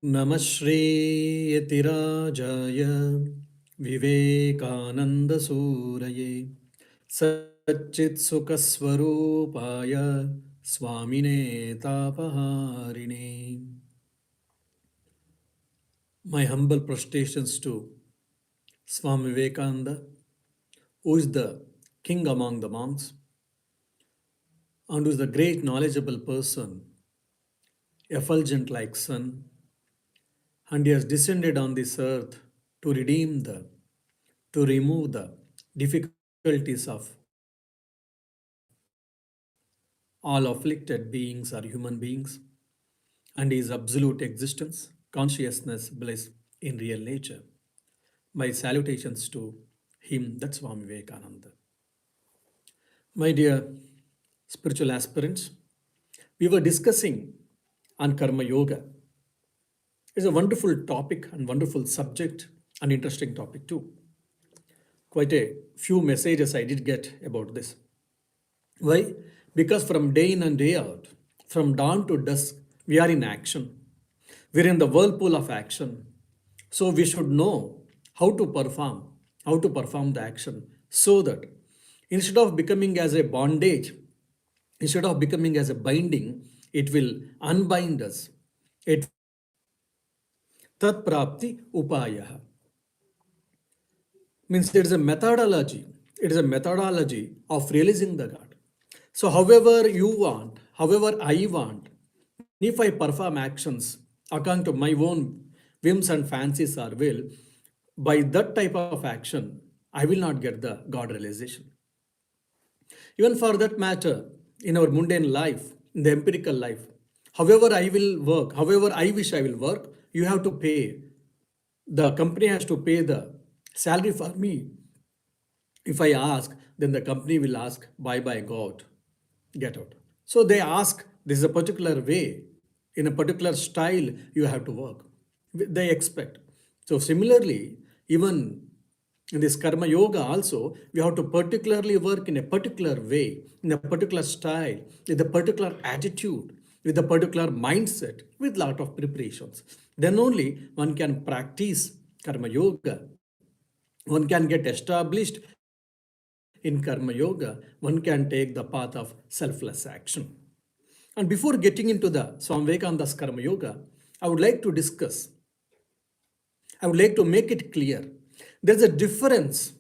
नमः श्रीयतिराजाय विवेकानन्दसूरये सच्चित्सुखस्वरूपाय स्वामिने तापहारिणे. My humble protestations to Swami Vivekananda, who is the king among the monks and who is the great knowledgeable person, effulgent like sun, and he has descended on this earth to redeem to remove the difficulties of all afflicted beings are human beings, and his absolute existence, consciousness, bliss in real nature. My salutations to him, that's Swami Vivekananda. My dear spiritual aspirants, we were discussing on Karma Yoga. It's a wonderful topic and wonderful subject, and interesting topic too. Quite a few messages I did get about this. Why? Because from day in and day out, from dawn to dusk, we are in action. We're in the whirlpool of action. So we should know how to perform the action so that instead of becoming as a bondage, instead of becoming as a binding, it will unbind us. It tat prapti upaya means it is a methodology. It is a methodology of realizing the God. So, however you want, however I want, if I perform actions according to my own whims and fancies or will, by that type of action, I will not get the God realization. Even for that matter, in our mundane life, in the empirical life, however I will work, however I wish I will work, you have to pay. The company has to pay the salary for me. If I ask, then the company will ask, bye bye, go out, get out. So they ask, this is a particular way, in a particular style, you have to work. They expect. So similarly, even in this karma yoga also, we have to particularly work in a particular way, in a particular style, with a particular attitude, with a particular mindset, with lot of preparations. Then only one can practice karma yoga. One can get established in karma yoga. One can take the path of selfless action. And before getting into the Swami Vivekananda's karma yoga, I would like to discuss, I would like to make it clear. There's a difference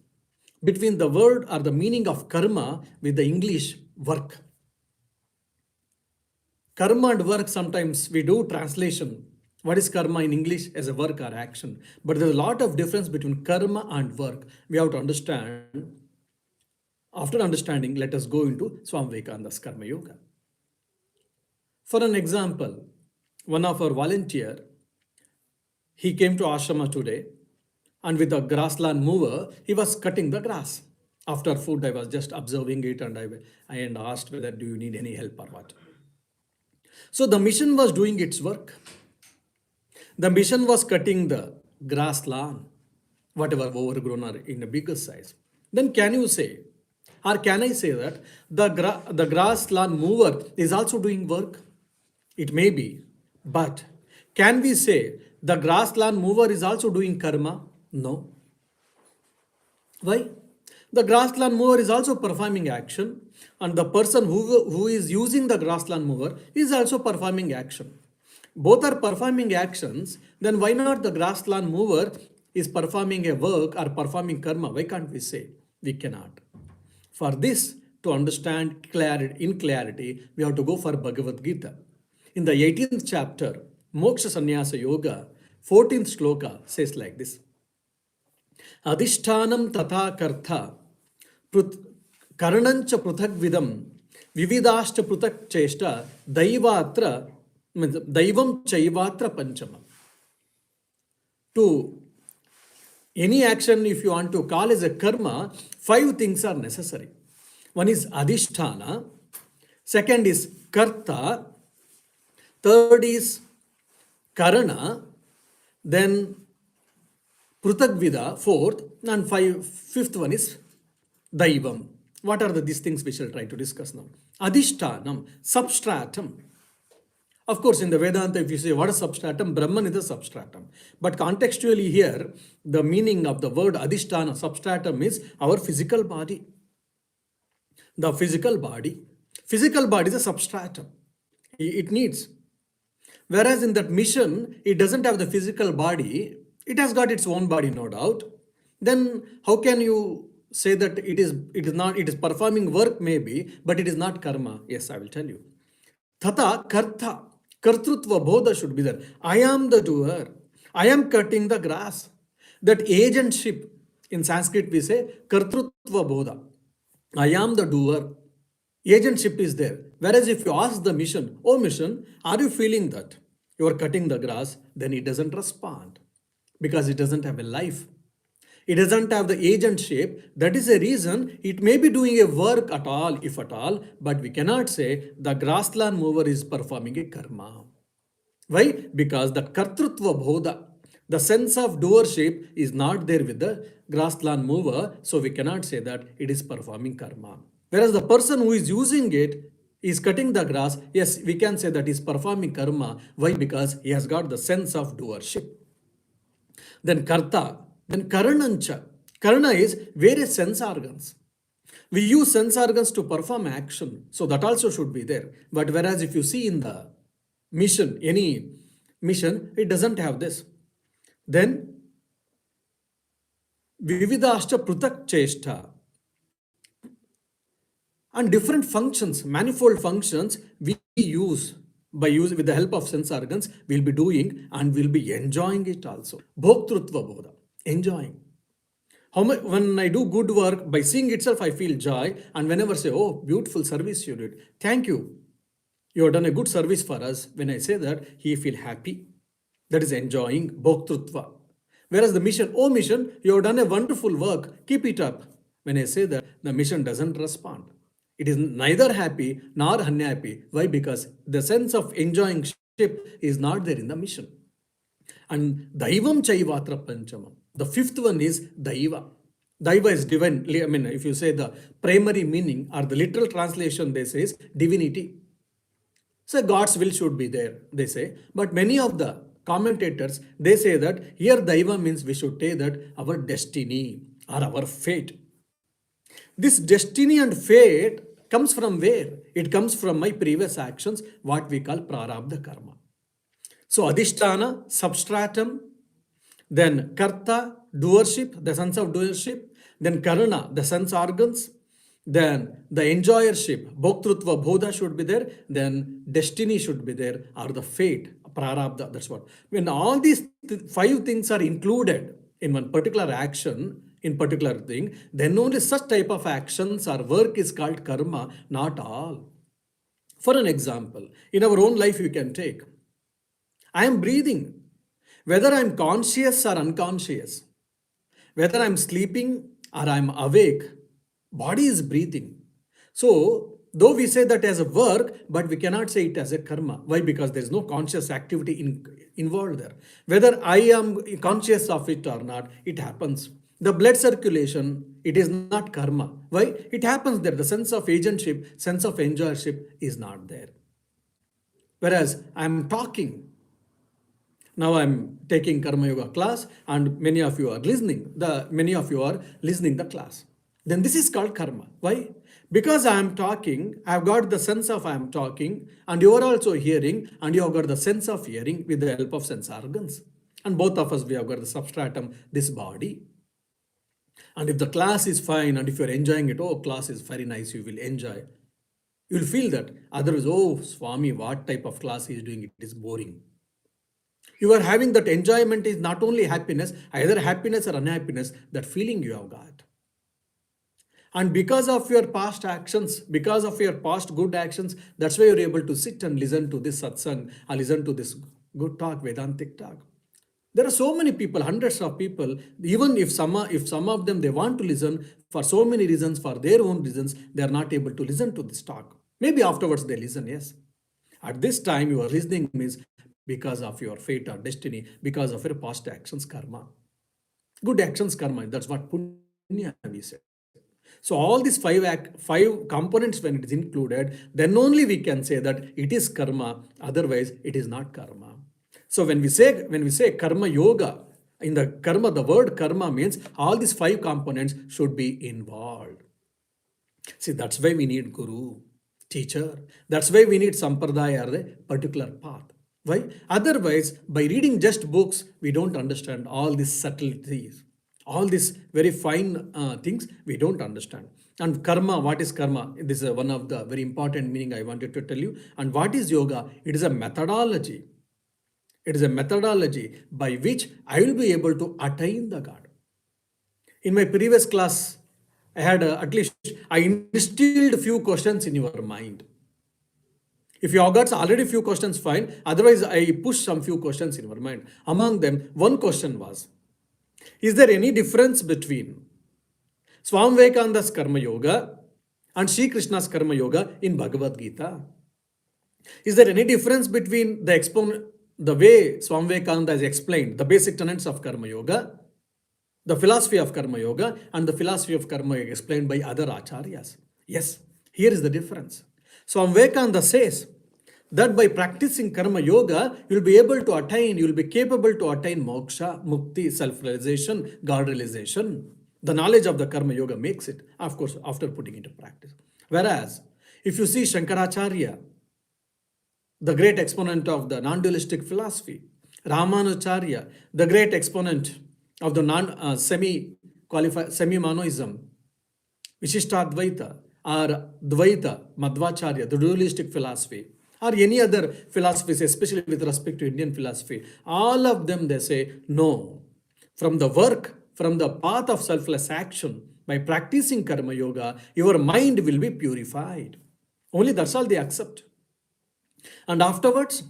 between the word or the meaning of karma with the English work. Karma and work, sometimes we do translation. What is karma in English as a work or action? But there's a lot of difference between karma and work. We have to understand. After understanding, let us go into Swami Vivekananda's Karma Yoga. For an example, one of our volunteer, he came to ashrama today, and with a grassland mower, he was cutting the grass. After food, I was just observing it, and I asked whether do you need any help or what. So the mission was doing its work. The mission was cutting the grass lawn, whatever overgrown or in a bigger size. Then can you say, or can I say that the grass lawn mower is also doing work? It may be, but can we say the grass lawn mower is also doing karma? No. Why? The grassland mower is also performing action, and the person who is using the grassland mower is also performing action. Both are performing actions, then why not the grassland mower is performing a work or performing karma? Why can't we say? We cannot. For this, to understand clarity, we have to go for Bhagavad Gita. In the 18th chapter, Moksha Sannyasa Yoga, 14th sloka says like this. Adhishtanam tatha kartha karanancha pruthak vidam vividashcha pruthak cheshta daivatra daivam chaivatra panchama. To any action, if you want to call as a karma, 5 things are necessary. One is adhisthana, second is karta, third is karana, then Prutagvida, fourth, and fifth one is Daivam. What are these things we shall try to discuss now? Adhishtanam, substratum. Of course, in the Vedanta, if you say what is substratum, Brahman is a substratum. But contextually here, the meaning of the word Adhisthana, substratum, is our physical body. The physical body. Physical body is a substratum. It needs. Whereas in that mission, it doesn't have the physical body, it has got its own body, no doubt. Then how can you say that it is performing work maybe, but it is not karma? Yes, I will tell you. Tata kartha, kartrutva bodha should be there. I am the doer. I am cutting the grass. That agentship, in Sanskrit we say kartrutva bodha. I am the doer. Agentship is there. Whereas if you ask the mission, oh mission, are you feeling that you are cutting the grass? Then it doesn't respond because it doesn't have a life. It doesn't have the agent shape. That is a reason it may be doing a work at all, if at all, but we cannot say the grassland mower is performing a karma. Why? Because the kartrutva bodha, the sense of doership, is not there with the grassland mover, so we cannot say that it is performing karma. Whereas the person who is using it is cutting the grass, yes, we can say that he is performing karma. Why? Because he has got the sense of doership. Then karta, then karanancha. Karana is various sense organs. We use sense organs to perform action, so that also should be there. But whereas if you see in the mission, any mission, it doesn't have this. Then vividashta prutak cheshta, and different functions, manifold functions we use by using with the help of sense organs, we'll be doing and we'll be enjoying it also. Bhoktrutva bodha, enjoying. When I do good work, by seeing itself, I feel joy. And whenever I say, oh, beautiful service you did, thank you. You have done a good service for us. When I say that, he feel happy. That is enjoying bhoktrutva. Whereas the mission, oh mission, you have done a wonderful work. Keep it up. When I say that, the mission doesn't respond. It is neither happy nor unhappy. Why? Because the sense of enjoying ship is not there in the mission. And Daivam Chaivatra Panchamam. The fifth one is Daiva. Daiva is divine. I mean, if you say the primary meaning or the literal translation, they say is divinity. So God's will should be there, they say. But many of the commentators, they say that here Daiva means we should say that our destiny or our fate. This destiny and fate comes from where? It comes from my previous actions, what we call prarabdha karma. So adhisthana, substratum, then karta, doership, the sense of doership, then karana, the sense organs, then the enjoyership, bhoktrutva, bodha should be there, then destiny should be there, or the fate, prarabdha, that's what. When all these five things are included in one particular action, in particular thing, then only such type of actions or work is called karma, not all. For an example, in our own life you can take, I am breathing. Whether I am conscious or unconscious, whether I am sleeping or I am awake, body is breathing. So, though we say that as a work, but we cannot say it as a karma. Why? Because there is no conscious activity involved there. Whether I am conscious of it or not, it happens. The blood circulation, it is not karma. Why? It happens there. The sense of agentship, sense of enjoyership is not there. Whereas I am talking. Now I'm taking Karma Yoga class and many of you are listening. Many of you are listening the class. Then this is called karma. Why? Because I am talking, I have got the sense of I am talking, and you are also hearing, and you have got the sense of hearing with the help of sense organs. And both of us, we have got the substratum, this body. And if the class is fine and if you're enjoying it, oh, class is very nice, you will enjoy. You will feel that. Otherwise, oh, Swami, what type of class he is doing? It is boring. You are having that enjoyment is not only happiness, either happiness or unhappiness, that feeling you have got. And because of your past actions, because of your past good actions, that's why you're able to sit and listen to this satsang or listen to this good talk, Vedantic talk. There are so many people, hundreds of people, even if some of them, they want to listen for so many reasons, for their own reasons, they are not able to listen to this talk. Maybe afterwards they listen, yes. At this time, your listening means because of your fate or destiny, because of your past actions, karma. Good actions, karma, that's what punya we say. So all these five components, when it is included, then only we can say that it is karma. Otherwise, it is not karma. So when we say karma yoga, in the karma, the word karma means all these five components should be involved. See, that's why we need guru, teacher. That's why we need sampradaya or a particular path. Why? Otherwise, by reading just books, we don't understand all these subtleties, all these very fine things we don't understand. And karma, what is karma? This is one of the very important meaning I wanted to tell you. And what is yoga? It is a methodology. It is a methodology by which I will be able to attain the God. In my previous class, I had at least I instilled few questions in your mind. If you have got already few questions, fine. Otherwise, I push some few questions in your mind. Among them, one question was: is there any difference between Swami Vivekananda's Karma Yoga and Sri Krishna's Karma Yoga in Bhagavad Gita? Is there any difference between the way Swami Vivekananda has explained the basic tenets of Karma Yoga, the philosophy of Karma Yoga, and the philosophy of Karma Yoga explained by other acharyas? Yes, here is the difference. Swami Vivekananda says that by practicing Karma Yoga, you will be able to attain, you will be capable to attain moksha, mukti, self-realization, God realization. The knowledge of the Karma Yoga makes it, of course, after putting it into practice. Whereas, if you see Shankaracharya, the great exponent of the non-dualistic philosophy, Ramanujacharya, the great exponent of the semi-monoism, Vishishtadvaita or Dvaita, Madhvacharya, the dualistic philosophy, or any other philosophies, especially with respect to Indian philosophy, all of them they say, no, from the work, from the path of selfless action, by practicing Karma Yoga, your mind will be purified. Only that's all they accept. And afterwards,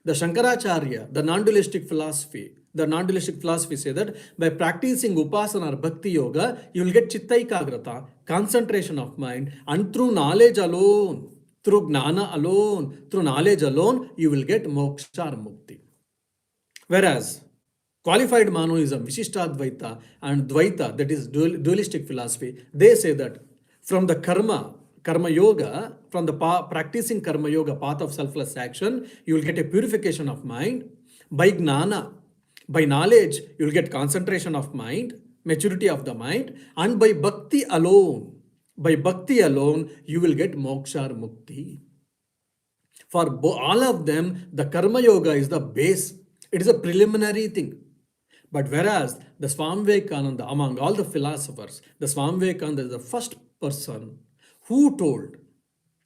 the Shankaracharya, the non-dualistic philosophy say that by practicing Upasana or Bhakti Yoga, you will get Chitta Ekagrata, concentration of mind, and through knowledge alone, through Gnana alone, through knowledge alone, you will get Moksha or Mukti. Whereas, qualified Monoism, Vishishtadvaita and Dvaita, that is dualistic philosophy, they say that from the Karma Yoga, from the practicing Karma Yoga, path of selfless action, you will get a purification of mind. By Gnana, by knowledge, you will get concentration of mind, maturity of the mind, and by Bhakti alone, you will get Moksha or Mukti. For all of them, the Karma Yoga is the base. It is a preliminary thing. But whereas the Swami Vivekananda, among all the philosophers, the Swami Vivekananda is the first person who told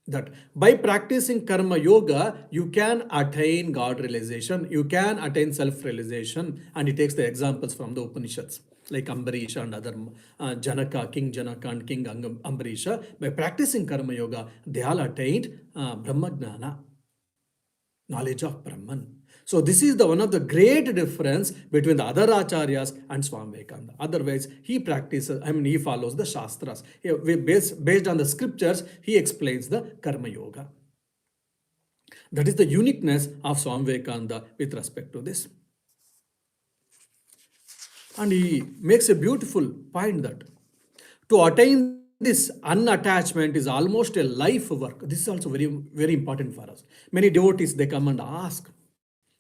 that by practicing Karma Yoga, you can attain God realization, you can attain self-realization. And he takes the examples from the Upanishads, like Ambarisha and other Janaka, King Janaka and King Ambarisha. By practicing Karma Yoga, they all attained Brahmagnana, knowledge of Brahman. So this is the one of the great difference between the other acharyas and Swami Vivekananda. Otherwise, he follows the Shastras. Based on the scriptures, he explains the Karma Yoga. That is the uniqueness of Swami Vivekananda with respect to this. And he makes a beautiful point that to attain this unattachment is almost a life work. This is also very, very important for us. Many devotees, they come and ask,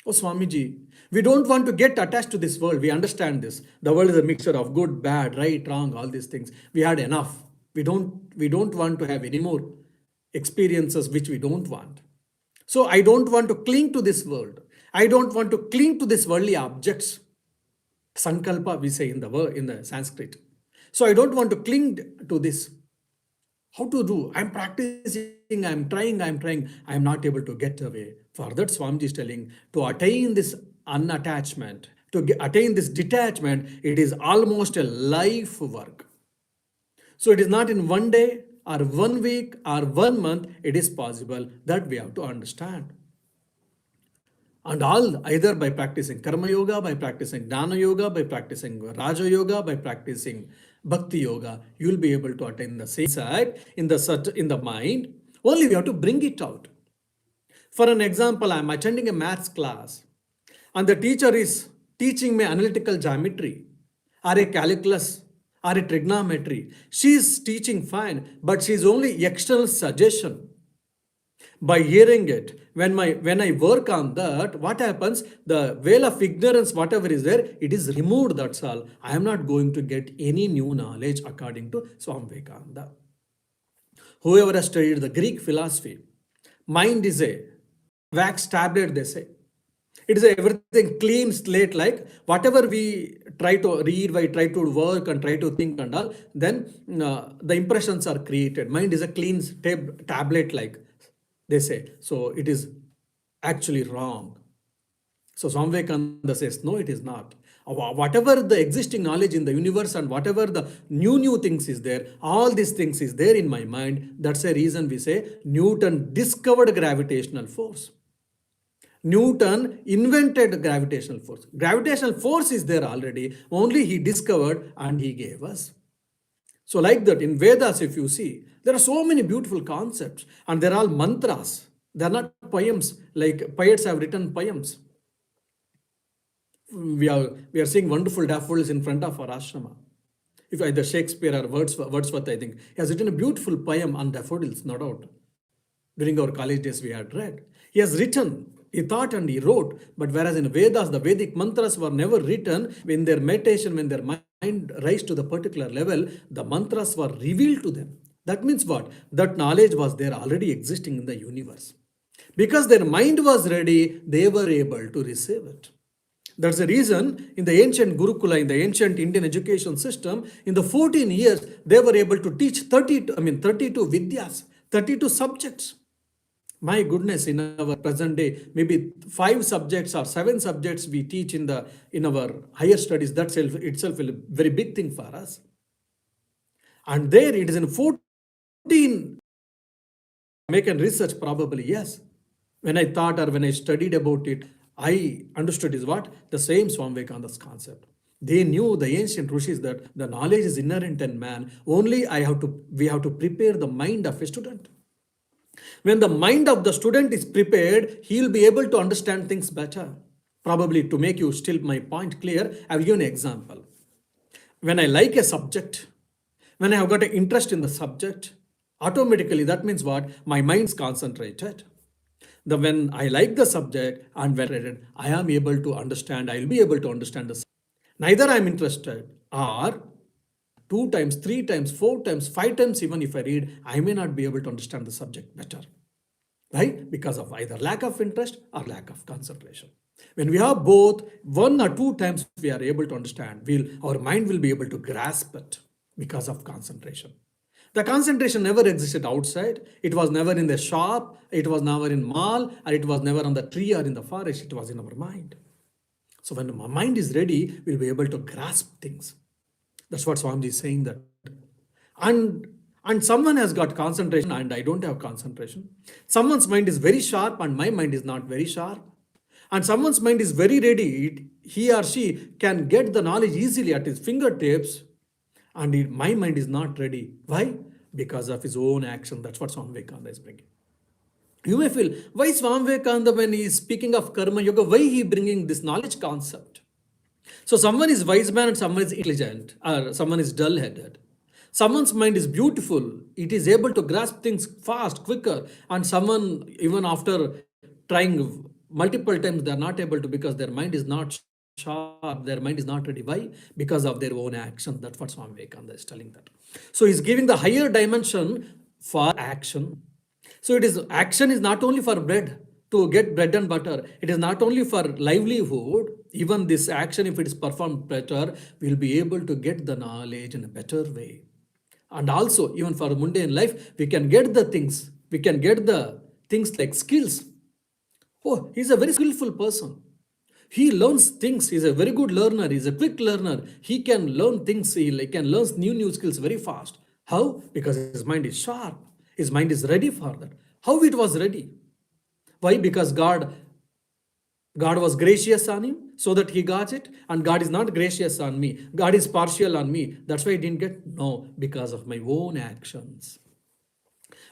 oh Swamiji, we don't want to get attached to this world. We understand this. The world is a mixture of good, bad, right, wrong, all these things. We had enough. We don't want to have any more experiences which we don't want. So I don't want to cling to this world. I don't want to cling to these worldly objects. Sankalpa, we say in the Sanskrit. So I don't want to cling to this. How to do? I'm practicing, I'm trying, I'm not able to get away. For that, Swamiji is telling, to attain this unattachment, to attain this detachment, it is almost a life work. So it is not in one day or 1 week or 1 month, it is possible. That we have to understand. And all either by practicing Karma Yoga, by practicing Jnana Yoga, by practicing Raja Yoga, by practicing Bhakti Yoga, you will be able to attain the same side in the mind. Only we have to bring it out. For an example, I am attending a maths class and the teacher is teaching me analytical geometry or a calculus or a trigonometry. She is teaching fine, but she is only external suggestion. By hearing it, when I work on that, what happens, the veil of ignorance whatever is there, it is removed, that's all. I am not going to get any new knowledge according to Swami Vivekananda. Whoever has studied the Greek philosophy, mind is a wax tablet, they say. It is everything clean slate, like whatever we try to read, we try to work and try to think and all, then the impressions are created. Mind is a clean tablet, like they say. So it is actually wrong. So Swami Vivekananda says, no, it is not. Whatever the existing knowledge in the universe and whatever the new things is there, all these things is there in my mind. That's a reason we say Newton discovered gravitational force. Newton invented gravitational force. Gravitational force is there already, only he discovered and he gave us. So like that, in Vedas, if you see, there are so many beautiful concepts and they're all mantras. They're not poems, like poets have written poems. We are seeing wonderful daffodils in front of our ashrama. If either Shakespeare or Wordsworth, I think, he has written a beautiful poem on daffodils, no doubt. During our college days, we had read. He has written, he thought and he wrote. But whereas in Vedas, the Vedic mantras were never written. When their meditation, when their mind rise to the particular level, the mantras were revealed to them. That means what? That knowledge was there already existing in the universe. Because their mind was ready, they were able to receive it. That's the reason in the ancient Gurukula, in the ancient Indian education system, in the 14 years, they were able to teach 32 Vidyas, 32 subjects. My goodness, in our present day, maybe 5 subjects or 7 subjects we teach in our higher studies. That itself is a very big thing for us. And there it is in 14. Make a research, probably, yes. When I thought or when I studied about it, I understood is what? The same Swami Vivekananda's concept. They knew, the ancient rishis, that the knowledge is inherent in man. Only we have to prepare the mind of a student. When the mind of the student is prepared, he will be able to understand things better. Probably to make you still my point clear, I will give an example. When I like a subject, when I have got an interest in the subject, automatically that means what? My mind's concentrated. When I like the subject and when I am able to understand, I will be able to understand the subject. Neither I am interested, or 2 times, 3 times, 4 times, 5 times, even if I read, I may not be able to understand the subject better. Right? Because of either lack of interest or lack of concentration. When we have both, 1 or 2 times we are able to understand, our mind will be able to grasp it because of concentration. The concentration never existed outside. It was never in the shop, it was never in mall, or it was never on the tree or in the forest. It was in our mind. So when my mind is ready, we'll be able to grasp things. That's what Swami is saying that. And someone has got concentration and I don't have concentration. Someone's mind is very sharp and my mind is not very sharp. And someone's mind is very ready. He or she can get the knowledge easily at his fingertips. And my mind is not ready. Why? Because of his own action. That's what Swami Vivekananda is bringing. You may feel, why Swami Vivekananda, when he is speaking of karma yoga, why he bringing this knowledge concept? So someone is wise man and someone is intelligent, or someone is dull-headed. Someone's mind is beautiful. It is able to grasp things fast, quicker. And someone, even after trying multiple times, they are not able to because their mind is not sharp, their mind is not ready. Why? Because of their own action. That's what Swami Vivekananda is telling that. So he's giving the higher dimension for action. So action is not only for bread, to get bread and butter. It is not only for livelihood. Even this action, if it is performed better, we'll be able to get the knowledge in a better way. And also, even for mundane life, we can get the things. We can get the things like skills. Oh, he's a very skillful person. He learns things. He's a very good learner. He's a quick learner. He can learn things. He can learn new skills very fast. How? Because his mind is sharp. His mind is ready for that. How it was ready? Why? Because God was gracious on him so that he got it, and God is not gracious on me. God is partial on me. That's why I didn't get. No, because of my own actions.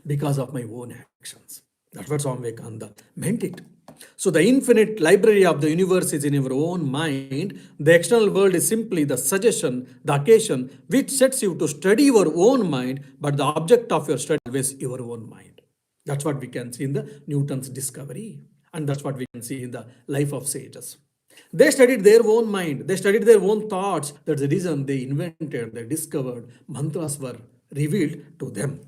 Because of my own actions. That's what Swami Vivekananda meant it. So the infinite library of the universe is in your own mind. The external world is simply the suggestion, the occasion which sets you to study your own mind, but the object of your study is always your own mind. That's what we can see in the Newton's discovery, and that's what we can see in the life of sages. They studied their own mind, they studied their own thoughts. That's the reason they invented, they discovered, mantras were revealed to them.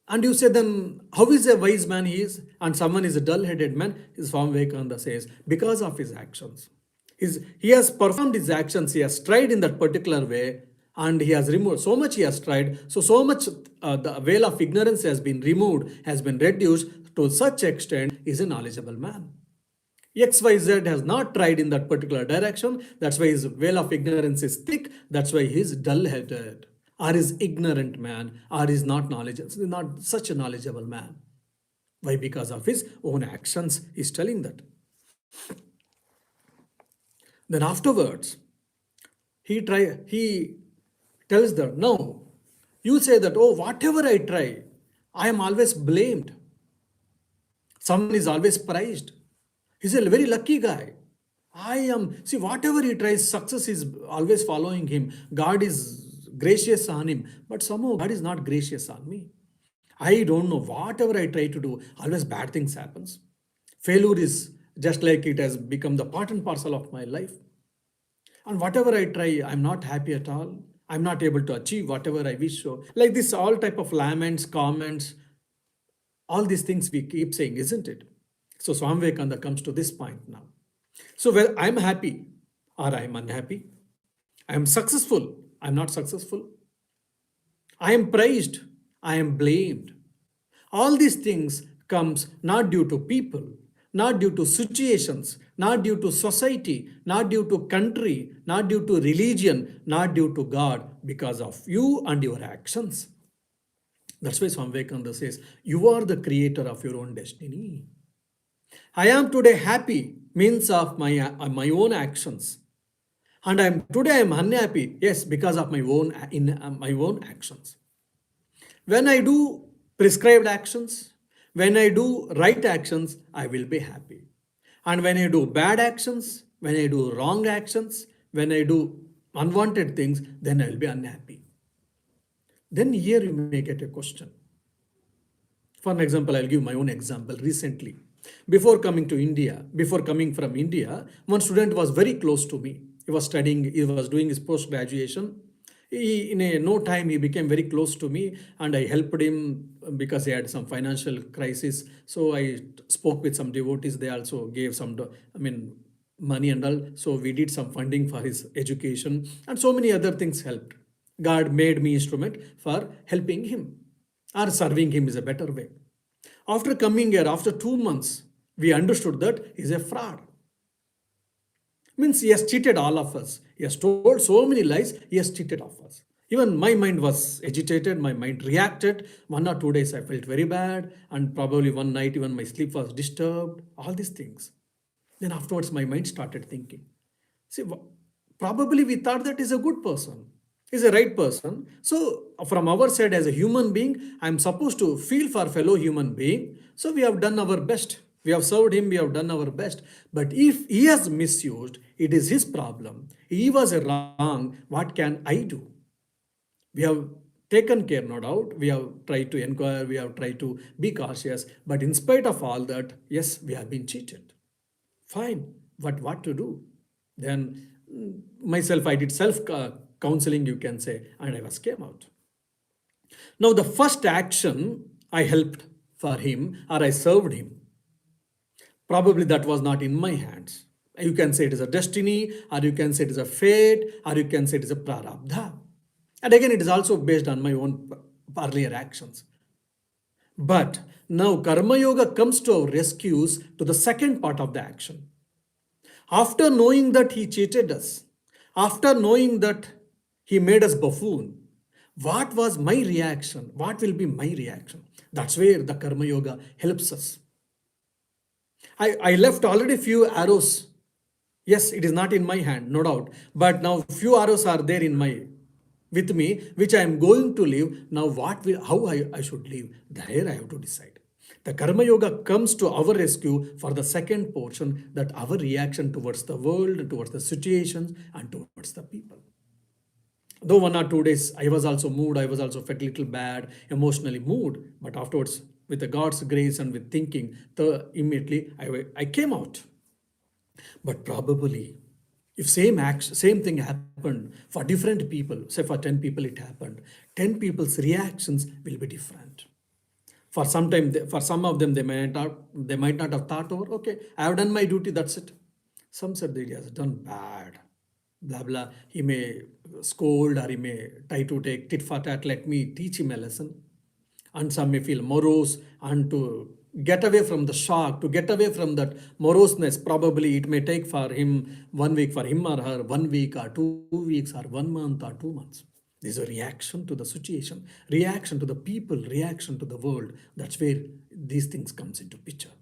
And you say, then how is a wise man he is and someone is a dull-headed man? His Swami Vivekananda says, because of his actions. He has performed his actions, he has tried in that particular way, and he has removed so much he has tried. So much the veil of ignorance has been removed, has been reduced to such extent, is a knowledgeable man. XYZ has not tried in that particular direction. That's why his veil of ignorance is thick. That's why he is dull headed, or is ignorant man, or is not knowledgeable, not such a knowledgeable man. Why? Because of his own actions. He's telling that. Then afterwards, he tells that, no, you say that, oh, whatever I try, I am always blamed. Someone is always prized. He's a very lucky guy. See, whatever he tries, success is always following him. God is gracious on him. But somehow God is not gracious on me. I don't know. Whatever I try to do, always bad things happens. Failure is just like it has become the part and parcel of my life. And whatever I try, I'm not happy at all. I'm not able to achieve whatever I wish so. Like this, all type of laments, comments, all these things we keep saying, isn't it? So Swami Vivekananda comes to this point now. So whether I'm happy or I'm unhappy, I am successful, I'm not successful, I am praised, I am blamed. All these things comes not due to people, not due to situations, not due to society, not due to country, not due to religion, not due to God, because of you and your actions. That's why Swami Vivekananda says, you are the creator of your own destiny. I am today happy means of my own actions, and I am unhappy. Yes, because of my own actions. When I do prescribed actions, when I do right actions, I will be happy. And when I do bad actions, when I do wrong actions, when I do unwanted things, then I will be unhappy. Then here you may get a question. For an example, I'll give my own example. Recently, before coming from India, one student was very close to me. He was studying, he was doing his post-graduation. No time, he became very close to me, and I helped him because he had some financial crisis. So I spoke with some devotees. They also gave some, money and all. So we did some funding for his education, and so many other things helped. God made me instrument for helping him, or serving him is a better way. After coming here, after 2 months, we understood that he's a fraud. Means he has cheated all of us. He has told so many lies, he has cheated of us. Even my mind was agitated, my mind reacted. 1 or 2 days I felt very bad, and probably one night even my sleep was disturbed, all these things. Then afterwards my mind started thinking. See, probably we thought that he's a good person, he's a right person. So from our side as a human being, I'm supposed to feel for fellow human being. So we have done our best. We have served him, we have done our best. But if he has misused, it is his problem. He was wrong. What can I do? We have taken care, no doubt. We have tried to inquire, we have tried to be cautious. But in spite of all that, yes, we have been cheated. Fine, but what to do? Then myself, I did self counseling, you can say, and I was came out. Now, the first action I helped for him or I served him, probably that was not in my hands. You can say it is a destiny, or you can say it is a fate, or you can say it is a prarabdha. And again, it is also based on my own earlier actions. But now Karma Yoga comes to our rescues to the second part of the action. After knowing that he cheated us, after knowing that he made us buffoon, what was my reaction? What will be my reaction? That's where the Karma Yoga helps us. I left already few arrows. Yes, it is not in my hand, no doubt. But now few arrows are there with me, which I am going to leave. Now how I should leave? There I have to decide. The Karma Yoga comes to our rescue for the second portion, that our reaction towards the world, towards the situations, and towards the people. Though 1 or 2 days I was also moved, I was also felt little bad, emotionally moved, but afterwards, with the God's grace and with thinking, immediately I came out. But probably, if same thing happened for different people, say for 10 people it happened, 10 people's reactions will be different. For some of them, they might not have thought over, okay, I have done my duty, that's it. Some said that he has done bad, blah blah. He may scold or he may try to take tit for tat, let me teach him a lesson. And some may feel morose, and to get away from the shock, to get away from that moroseness, probably it may take for him 1 week, for him or her 1 week or 2 weeks or 1 month or 2 months. There's a reaction to the situation, reaction to the people, reaction to the world. That's where these things comes into picture.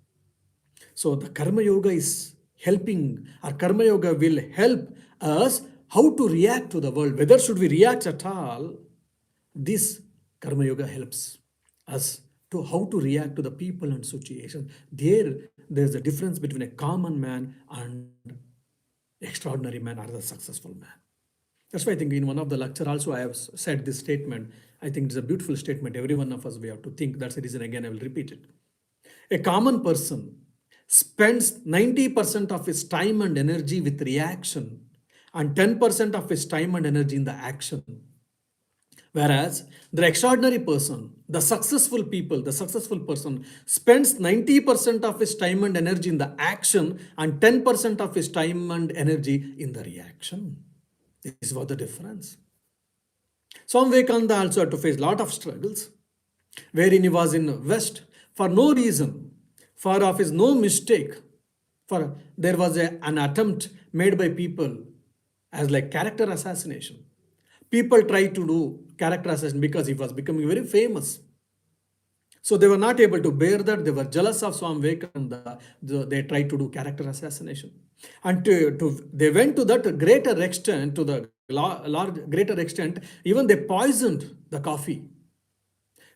So the Karma Yoga is helping, or Karma Yoga will help us how to react to the world. Whether should we react at all, this Karma Yoga helps us to how to react to the people and situations. There's a difference between a common man and extraordinary man or the successful man. That's why I think in one of the lecture also I have said this statement. I think it's a beautiful statement. Every one of us, we have to think. That's the reason again I will repeat it. A common person spends 90% of his time and energy with reaction and 10% of his time and energy in the action. Whereas the extraordinary person, the successful person spends 90% of his time and energy in the action and 10% of his time and energy in the reaction. This was the difference. Swami Vivekananda also had to face a lot of struggles, wherein he was in West for no reason, for of his no mistake, for there was an attempt made by people as like character assassination. People tried to do character assassination because he was becoming very famous. So they were not able to bear that. They were jealous of Swami Vivekananda. They tried to do character assassination. And they went to that greater extent, to the greater extent, even they poisoned the coffee.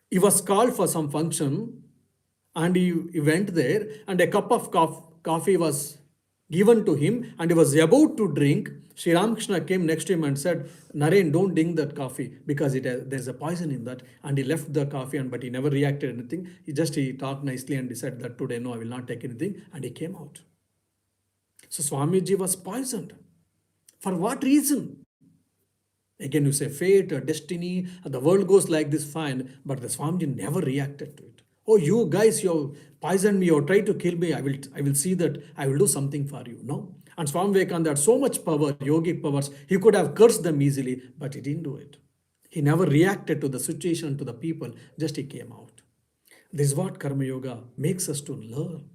He was called for some function and he went there, and a cup of coffee was given to him and he was about to drink. Sri Ramakrishna came next to him and said, Naren, don't drink that coffee because there's a poison in that. And he left the coffee, but he never reacted anything. He talked nicely and he said that today, no, I will not take anything. And he came out. So Swamiji was poisoned. For what reason? Again, you say fate or destiny, the world goes like this, fine. But the Swamiji never reacted to it. Oh, you guys, you poisoned me or tried to kill me. I will see that I will do something for you. No. And Swami Vivekananda had so much power, yogic powers, he could have cursed them easily, but he didn't do it. He never reacted to the situation, to the people, just he came out. This is what Karma Yoga makes us to learn.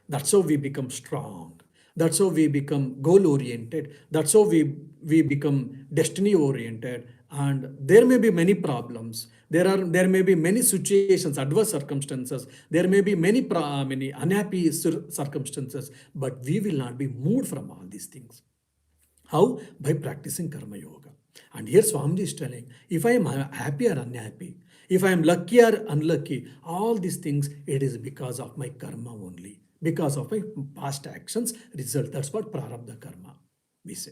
That's how we become strong. That's how we become goal oriented. That's how we become destiny oriented. And there may be many problems. There may be many situations, adverse circumstances. There may be many unhappy circumstances, but we will not be moved from all these things. How? By practicing Karma Yoga. And here Swamiji is telling, if I am happy or unhappy, if I am lucky or unlucky, all these things, it is because of my karma only. Because of my past actions, result. That's what prarabdha karma, we say.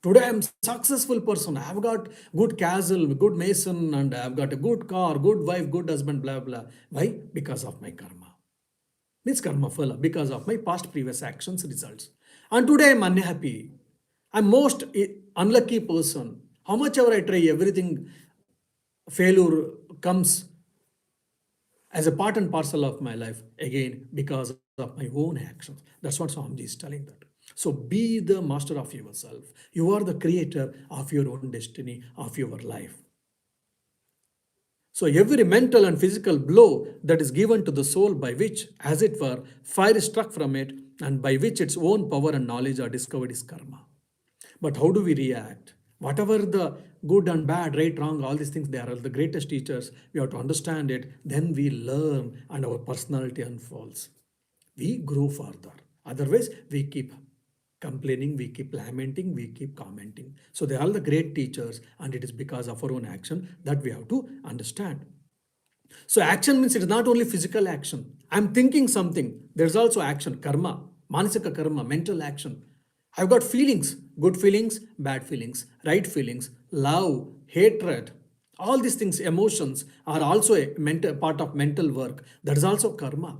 Today I am successful person. I have got good castle, good mason, and I have got a good car, good wife, good husband, blah, blah. Why? Because of my karma. Means karma phala, because of my past previous actions results. And today I am unhappy. I'm most unlucky person. How much ever I try, everything failure comes as a part and parcel of my life, again because of my own actions. That's what Swamiji is telling that. So be the master of yourself. You are the creator of your own destiny, of your life. So every mental and physical blow that is given to the soul, by which, as it were, fire is struck from it, and by which its own power and knowledge are discovered, is karma. But how do we react? Whatever the good and bad, right, wrong, all these things, they are the greatest teachers. We have to understand it. Then we learn and our personality unfolds. We grow further. Otherwise, we keep complaining, we keep lamenting, we keep commenting. So they are the great teachers, and it is because of our own action that we have to understand. So action means it is not only physical action. I'm thinking something. There's also action, karma, manasika karma, mental action. I've got feelings, good feelings, bad feelings, right feelings, love, hatred. All these things, emotions, are also a mental part of mental work. That is also karma.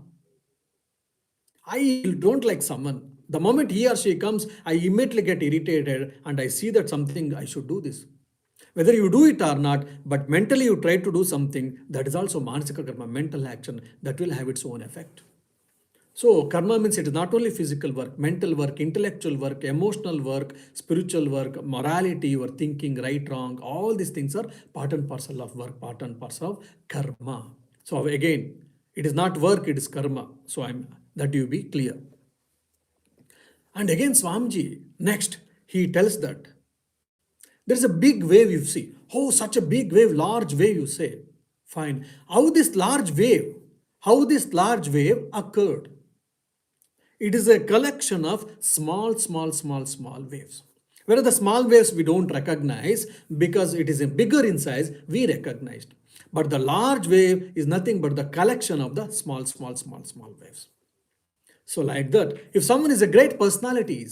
I don't like someone. The moment he or she comes, I immediately get irritated and I see that something I should do this. Whether you do it or not, but mentally you try to do something, that is also manasika karma, mental action that will have its own effect. So karma means it is not only physical work, mental work, intellectual work, emotional work, spiritual work, morality, your thinking, right, wrong, all these things are part and parcel of work, part and parcel of karma. So again, it is not work, it is karma. So I'm that you be clear. And again, Swamiji, next, he tells that there is a big wave you see. Oh, such a big wave, large wave, you say. Fine. How this large wave occurred? It is a collection of small waves. Whereas the small waves we don't recognize because it is a bigger in size, we recognized. But the large wave is nothing but the collection of the small waves. So, like that, if someone is a great personality,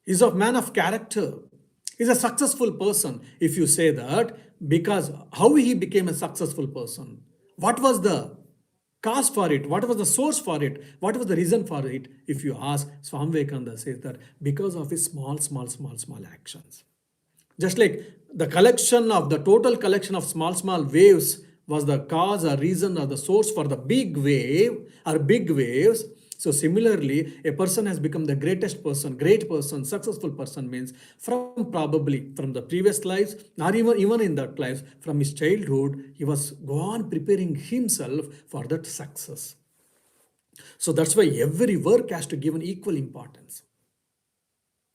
is a man of character, is a successful person, if you say that, because how he became a successful person, what was the cause for it, what was the source for it, what was the reason for it, if you ask, Swami Vivekananda says that because of his small actions. Just like the collection of the total collection of small waves was the cause or reason or the source for the big wave or big waves. So similarly, a person has become the great person, successful person means from probably from the previous lives, not even in that life, from his childhood, he was gone preparing himself for that success. So that's why every work has to give an equal importance.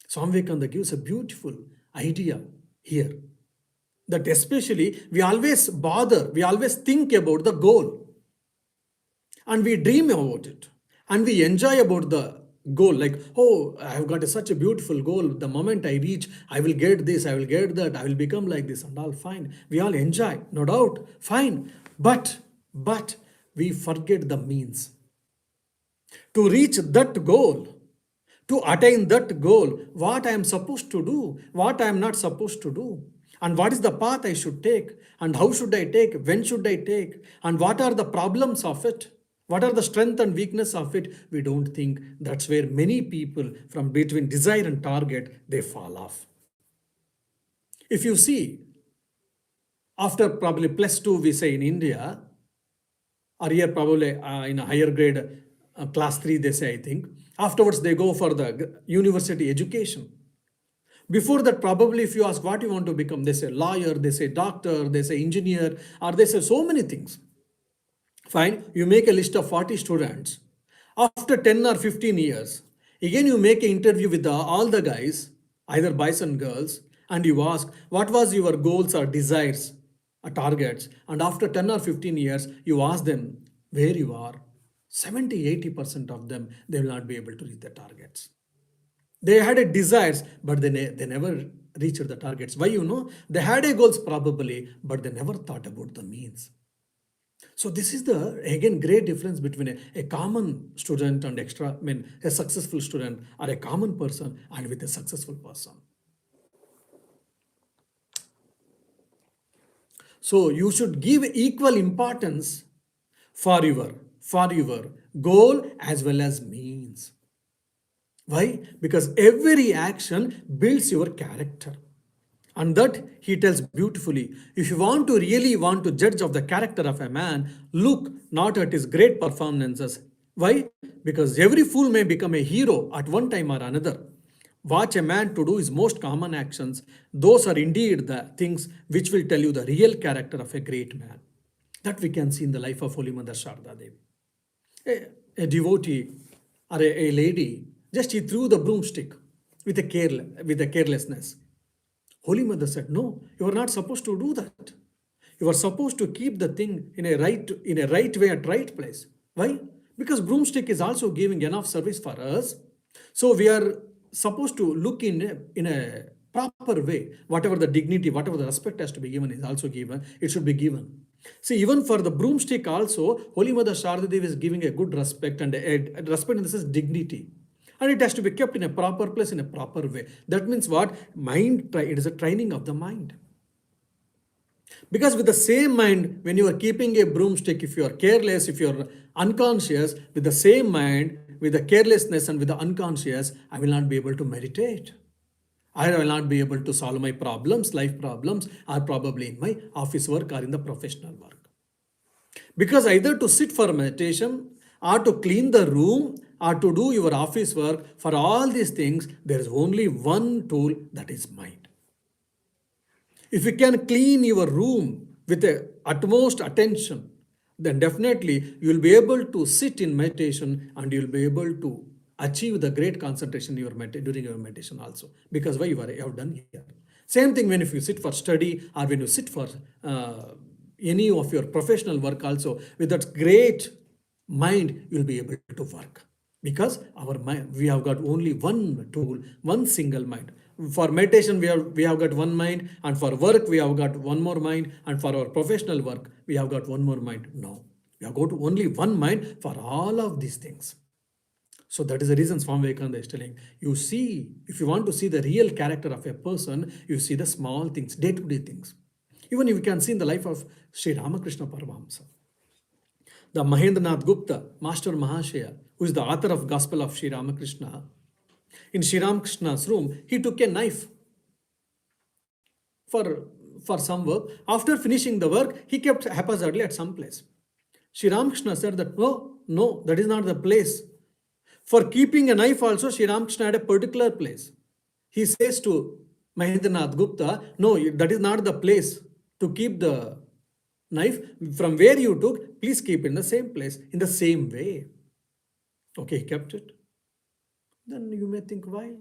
Swami Vivekananda gives a beautiful idea here that especially we always think about the goal and we dream about it and we enjoy about the goal like, oh, I've got such a beautiful goal. The moment I reach, I will get this, I will get that, I will become like this and all fine. We all enjoy, no doubt, fine. But we forget the means to reach that goal, to attain that goal, what I am supposed to do, what I am not supposed to do, and what is the path I should take, and how should I take, when should I take, and what are the problems of it, what are the strength and weakness of it. We don't think. That's where many people from between desire and target they fall off. If you see, after probably plus 2 we say in India, or here probably in a higher grade, class 3 they say, I think afterwards they go for the university education. Before that, probably if you ask what you want to become, they say lawyer, they say doctor, they say engineer, or they say so many things. Fine, you make a list of 40 students. After 10 or 15 years, again you make an interview with all the guys, either boys and girls, and you ask what was your goals or desires or targets. And after 10 or 15 years, you ask them where you are. 70-80% of them, they will not be able to reach the targets. They had a desires, but they never reached the targets. Why? They had a goals probably, but they never thought about the means. So this is the again great difference between a common student and a successful student, or a common person and with a successful person. So you should give equal importance for your goal as well as means. Why? Because every action builds your character. And that he tells beautifully. If you want to really want to judge of the character of a man, look not at his great performances. Why? Because every fool may become a hero at one time or another. Watch a man to do his most common actions. Those are indeed the things which will tell you the real character of a great man. That we can see in the life of Holy Mother Sharda Devi. A devotee or a lady, just he threw the broomstick with a carelessness. Holy Mother said, no, you are not supposed to do that. You are supposed to keep the thing in a right way at right place. Why? Because broomstick is also giving enough service for us. So we are supposed to look in a proper way. Whatever the dignity, whatever the respect has to be given is also given. It should be given. See, even for the broomstick also, Holy Mother Sharda Devi is giving a good respect and a respect in this is dignity. And it has to be kept in a proper place, in a proper way. That means what? It is a training of the mind. Because with the same mind, when you are keeping a broomstick, if you are careless, if you are unconscious, with the same mind, with the carelessness and with the unconscious, I will not be able to meditate. I will not be able to solve my problems, life problems, or probably in my office work or in the professional work. Because either to sit for meditation, or to clean the room, or to do your office work, for all these things, there is only one tool, that is mind. If you can clean your room with the utmost attention, then definitely you will be able to sit in meditation and you will be able to achieve the great concentration during your meditation also. Because why you have done here. Same thing when if you sit for study or when you sit for any of your professional work also, with that great mind, you will be able to work. Because our mind, we have got only one tool, one single mind. For meditation, we have got one mind, and for work, we have got one more mind, and for our professional work, we have got one more mind. No, we have got only one mind for all of these things. So that is the reason Swami Vivekananda is telling, you see, if you want to see the real character of a person, you see the small things, day-to-day things. Even if you can see in the life of Sri Ramakrishna Paramahamsa, the Mahendranath Gupta, Master Mahashaya, who is the author of Gospel of Sri Ramakrishna, in Sri Ramakrishna's room, he took a knife for, for some work. After finishing the work, he kept haphazardly at some place. Sri Ramakrishna said that, no, that is not the place. For keeping a knife also, Sri Ramakrishna had a particular place. He says to Mahendranath Gupta, no, that is not the place to keep the knife. From where you took, please keep it in the same place, in the same way. Okay, he kept it. Then you may think, why?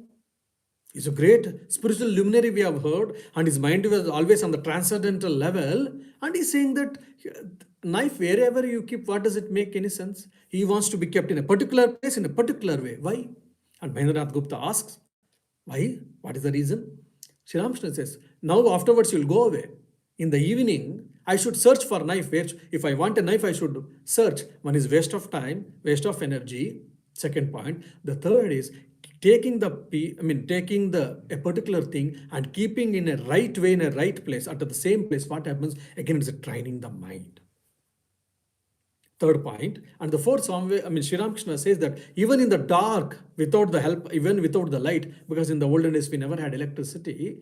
He's a great spiritual luminary, we have heard, and his mind was always on the transcendental level. And he's saying that knife, wherever you keep, what does it make any sense? He wants to be kept in a particular place, in a particular way. Why? And Mahendranath Gupta asks, why? What is the reason? Sri Ramakrishna says, now afterwards you'll go away. In the evening, I should search for knife. If I want a knife, I should search. One is waste of time, waste of energy. Second point. The third is taking a particular thing and keeping in a right way, in a right place, at the same place. What happens? Again, it's training the mind. Third point. And the fourth, Sri Ramakrishna says that even in the dark, without the help, even without the light, because in the olden days we never had electricity.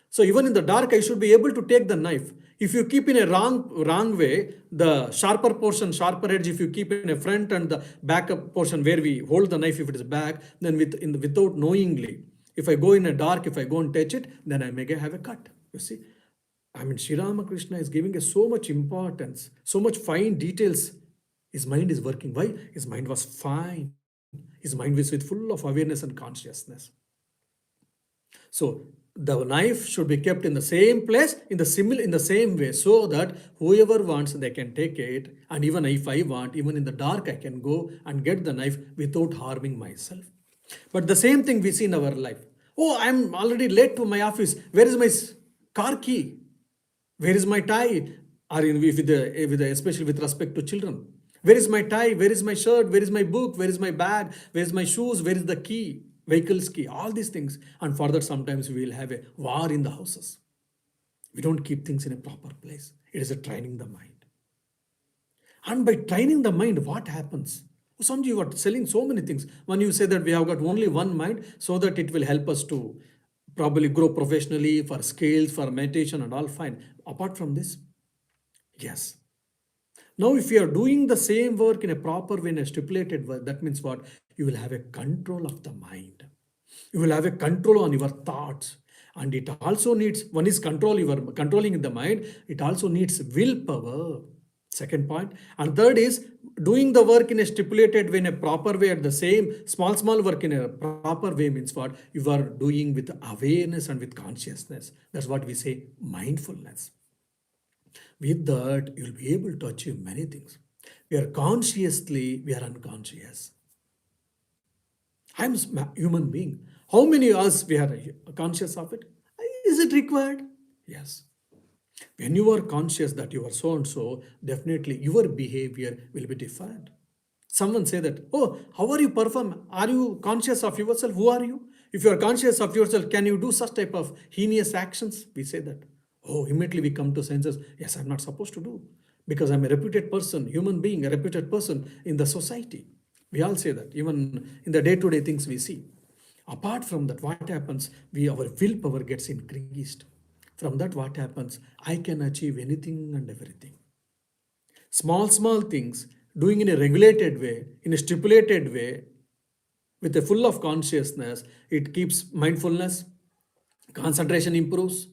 So even in the dark, I should be able to take the knife. If you keep in a wrong way, the sharper portion, sharper edge, if you keep in a front and the back portion where we hold the knife, if it is back, then without knowingly, if I go in a dark, if I go and touch it, then I may have a cut. You see, Sri Ramakrishna is giving us so much importance, so much fine details. His mind is working. Why? His mind was fine. His mind was full of awareness and consciousness. So the knife should be kept in the same place, in the same way, so that whoever wants, they can take it. And even if I want, even in the dark, I can go and get the knife without harming myself. But the same thing we see in our life. Oh, I'm already late to my office. Where is my car key? Where is my tie? Or especially with respect to children. Where is my tie? Where is my shirt? Where is my book? Where is my bag? Where is my shoes? Where is the key? Vehicle's key, all these things. And further, sometimes we will have a war in the houses. We don't keep things in a proper place. It is a training the mind. And by training the mind, what happens? Sanji, you are selling so many things. When you say that we have got only one mind, so that it will help us to probably grow professionally, for skills, for meditation and all, fine. Apart from this, yes. Now, if you are doing the same work in a proper way, in a stipulated way, that means what? You will have a control of the mind. You will have a control on your thoughts. And it also needs, one is control, you are controlling the mind. It also needs willpower. Second point. And third is doing the work in a stipulated way, in a proper way, at the same small work in a proper way means what? You are doing with awareness and with consciousness. That's what we say mindfulness. With that, you'll be able to achieve many things. We are unconscious. I'm a human being. How many of us we are conscious of it? Is it required? Yes. When you are conscious that you are so and so, definitely your behavior will be different. Someone say that, oh, how are you perform? Are you conscious of yourself? Who are you? If you are conscious of yourself, can you do such type of heinous actions? We say that. Oh, immediately we come to senses. Yes, I'm not supposed to do because I'm a reputed person, human being, a reputed person in the society. We all say that, even in the day-to-day things we see. Apart from that, what happens? Our willpower gets increased. From that, what happens? I can achieve anything and everything. Small things, doing in a regulated way, in a stipulated way, with a full of consciousness, it keeps mindfulness, concentration improves,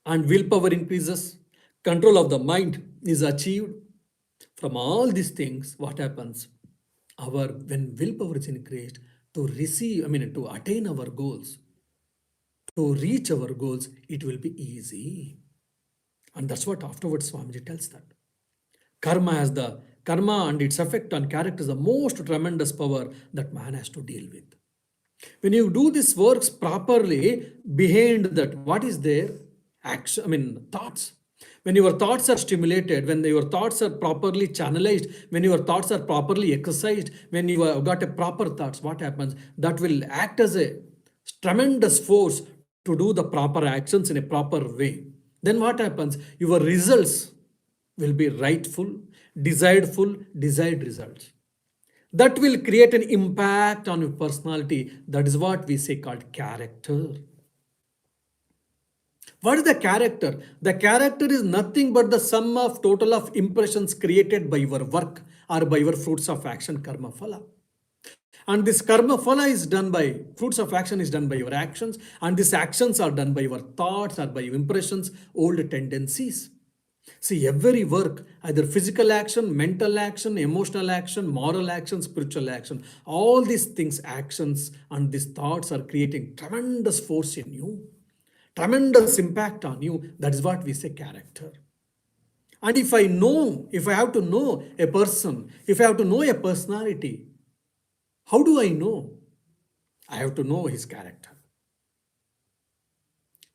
and willpower increases. Control of the mind is achieved. From all these things, what happens? When willpower is increased to receive, to attain our goals, to reach our goals, it will be easy. And that's what afterwards Swamiji tells that. Karma and its effect on character is the most tremendous power that man has to deal with. When you do these works properly, behind that, what is there? Action, thoughts. When your thoughts are stimulated, when your thoughts are properly channelized, when your thoughts are properly exercised, when you have got a proper thoughts, what happens? That will act as a tremendous force to do the proper actions in a proper way. Then what happens? Your results will be desired results. That will create an impact on your personality. That is what we say called character. What is the character? The character is nothing but the sum of total of impressions created by your work or by your fruits of action, karma phala. And this karma phala is done by, fruits of action is done by your actions, and these actions are done by your thoughts or by your impressions, old tendencies. See, every work, either physical action, mental action, emotional action, moral action, spiritual action, all these things, actions, and these thoughts are creating tremendous force in you, tremendous impact on you. That is what we say character. And if I have to know a person, if I have to know a personality, how do I know? I have to know his character.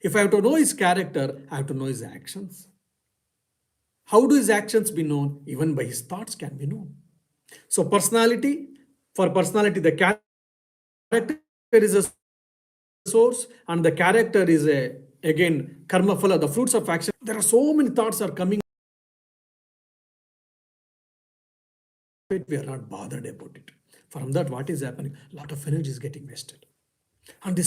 If I have to know his character, I have to know his actions. How do his actions be known? Even by his thoughts can be known. So for personality, the character is a source, and the character is again karma phala, the fruits of action. There are so many thoughts are coming. We are not bothered about it. From that, what is happening? A lot of energy is getting wasted. And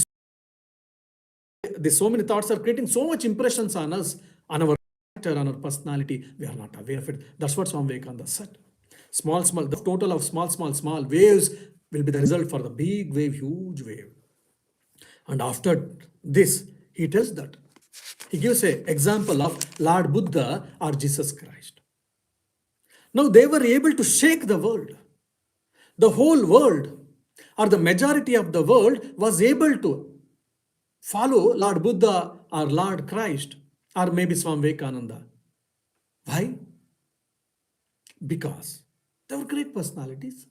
so many thoughts are creating so much impressions on us, on our character, on our personality. We are not aware of it. That's what Swami Vivekananda said. The total of small waves will be the result for the big wave, huge wave. And after this, he tells that. He gives an example of Lord Buddha or Jesus Christ. Now they were able to shake the world. The whole world, or the majority of the world, was able to follow Lord Buddha or Lord Christ or maybe Swami Vivekananda. Why? Because they were great personalities.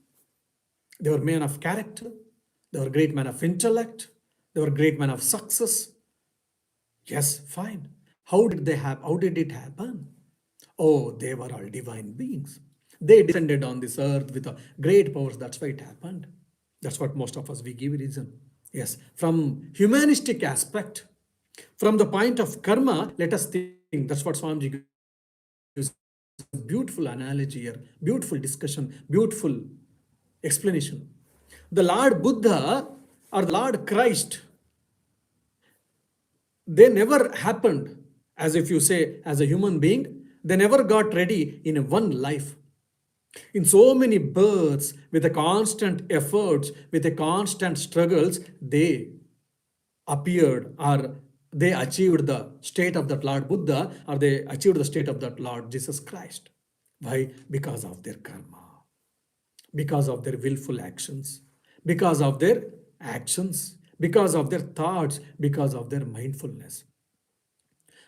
They were men of character. They were great men of intellect. They were great men of success. Yes, fine. How did it happen? Oh, they were all divine beings. They descended on this earth with a great powers. That's why it happened. That's what most of us we give reason. Yes, from humanistic aspect, from the point of karma, let us think. That's what Swamiji gives. Beautiful analogy here, beautiful discussion, beautiful explanation. The Lord Buddha or the Lord Christ, they never happened as if you say as a human being. They never got ready in a one life. In so many births, with a constant efforts, with a constant struggles, they appeared or they achieved the state of that Lord Buddha or they achieved the state of that Lord Jesus Christ. Why? Because of their karma, because of their willful actions, because of their actions, because of their thoughts, because of their mindfulness.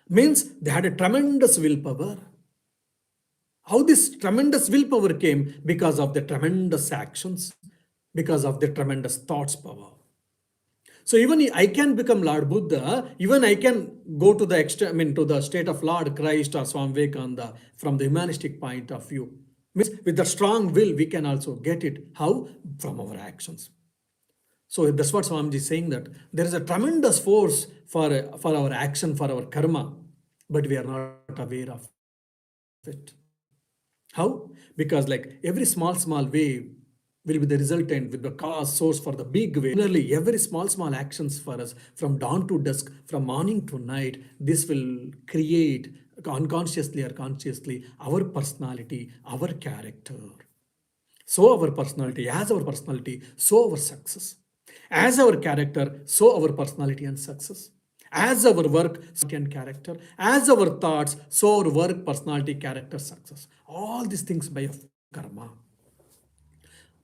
Means they had a tremendous willpower. How this tremendous willpower came? Because of the tremendous actions, because of the tremendous thoughts power. So even I can become Lord Buddha, even I can go to the extra, I mean, to the state of Lord Christ or Swami Vivekananda from the humanistic point of view. Means with the strong will, we can also get it. How? From our actions. So that's what Swamiji is saying, that there is a tremendous force for our action, for our karma, but we are not aware of it. How? Because like every small wave will be the resultant with the cause source for the big wave. Similarly, every small actions for us from dawn to dusk, from morning to night, this will create unconsciously or consciously our personality, our character. So our personality, as our personality, so our success. As our character, so our personality and success. As our work, and character. As our thoughts, so our work, personality, character, success. All these things by of karma.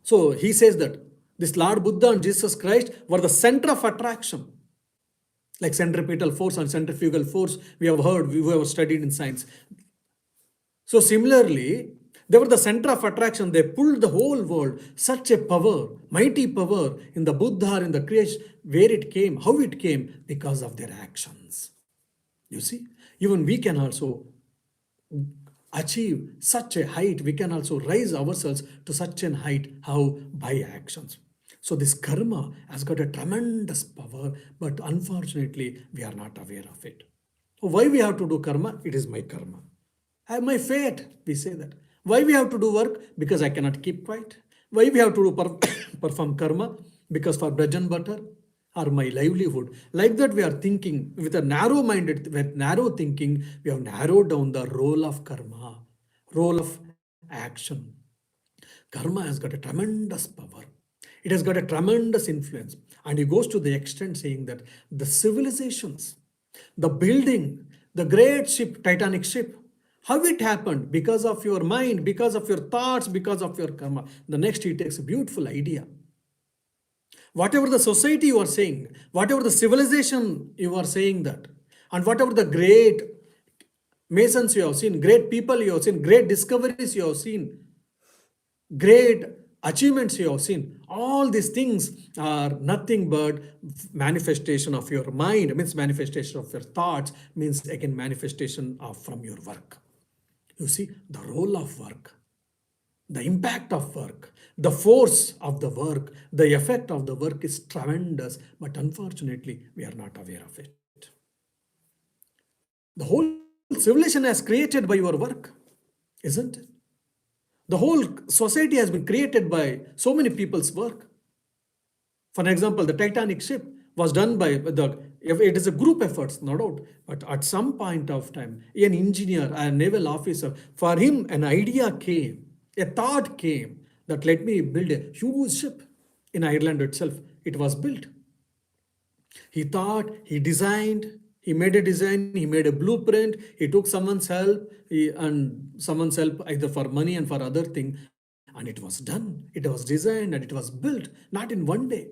So he says that this Lord Buddha and Jesus Christ were the center of attraction. Like centripetal force and centrifugal force, we have heard, we have studied in science. So similarly, they were the center of attraction. They pulled the whole world. Such a power, mighty power in the Buddha, in the creation, where it came, how it came, because of their actions. You see, even we can also achieve such a height. We can also raise ourselves to such an height. How? By actions. So this karma has got a tremendous power, but unfortunately, we are not aware of it. Why we have to do karma? It is my karma. I have my fate, we say that. Why we have to do work? Because I cannot keep quiet. Why we have to do perform karma? Because for bread and butter or my livelihood. Like that we are thinking with a with narrow thinking, we have narrowed down the role of karma, role of action. Karma has got a tremendous power. It has got a tremendous influence. And he goes to the extent saying that the civilizations, the building, the great ship, Titanic ship, how it happened? Because of your mind, because of your thoughts, because of your karma. The next he takes a beautiful idea. Whatever the society you are saying, whatever the civilization you are saying that, and whatever the great masons you have seen, great people you have seen, great discoveries you have seen, great achievements you have seen, all these things are nothing but manifestation of your mind, means manifestation of your thoughts, means again manifestation of from your work. You see, the role of work, the impact of work, the force of the work, the effect of the work is tremendous, but unfortunately, we are not aware of it. The whole civilization has created by your work, isn't it? The whole society has been created by so many people's work. For example, the Titanic ship was done by it is a group efforts, no doubt, but at some point of time, an engineer, a naval officer, for him an idea came, a thought came that let me build a huge ship. In Ireland itself, it was built. He thought, he designed, he made a design, he made a blueprint, he took someone's help, and someone's help either for money and for other thing, and it was done. It was designed and it was built, not in one day.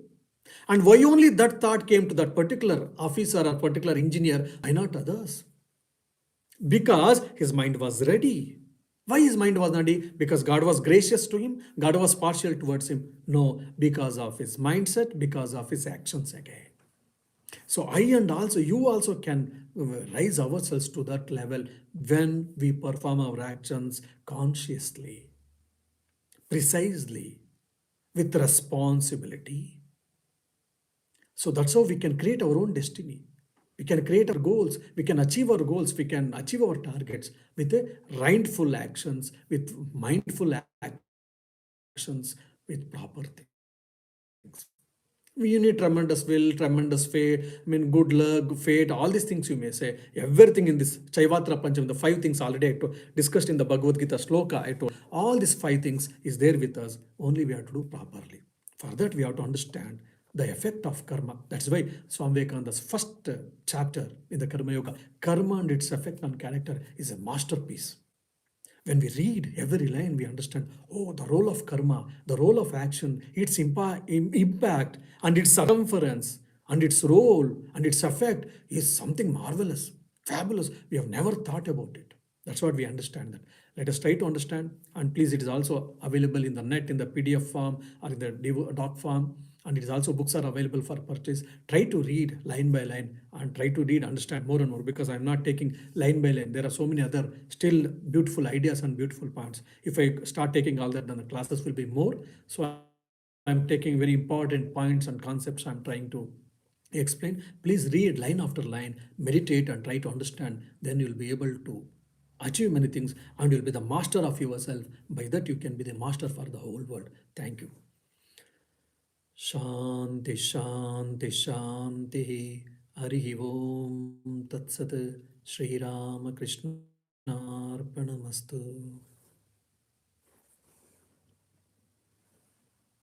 And why only that thought came to that particular officer or particular engineer, why not others? Because his mind was ready. Why his mind was ready? Because God was gracious to him, God was partial towards him. No, because of his mindset, because of his actions again. So I and also you also can raise ourselves to that level when we perform our actions consciously, precisely, with responsibility. So that's how we can create our own destiny. We can create our goals. We can achieve our goals. We can achieve our targets with mindful actions, with mindful actions, with proper things. You need tremendous will, tremendous fate, I mean, good luck, fate, all these things you may say. Everything in this Chaivatra Pancham, the 5 things already I discussed in the Bhagavad Gita sloka, I told all these 5 things is there with us. Only we have to do properly. For that, we have to understand the effect of karma. That's why Swami Vivekananda's first chapter in the Karma Yoga, karma and its effect on character, is a masterpiece. When we read every line, we understand, oh, the role of karma, the role of action, its impact and its circumference and its role and its effect is something marvelous, fabulous. We have never thought about it. That's what we understand that. Let us try to understand. And please, it is also available in the net, in the PDF form or in the doc form. and it is also books are available for purchase. Try to read line by line and try to read, understand more and more, because I'm not taking line by line. There are so many other still beautiful ideas and beautiful points. If I start taking all that, then the classes will be more. So I'm taking very important points and concepts I'm trying to explain. Please read line after line, meditate and try to understand. Then you'll be able to achieve many things and you'll be the master of yourself. By that, you can be the master for the whole world. Thank you. Shanti, Shanti, Shanti. Harihi Om Tat Sat. Shri Rama Krishna Arpanamastu.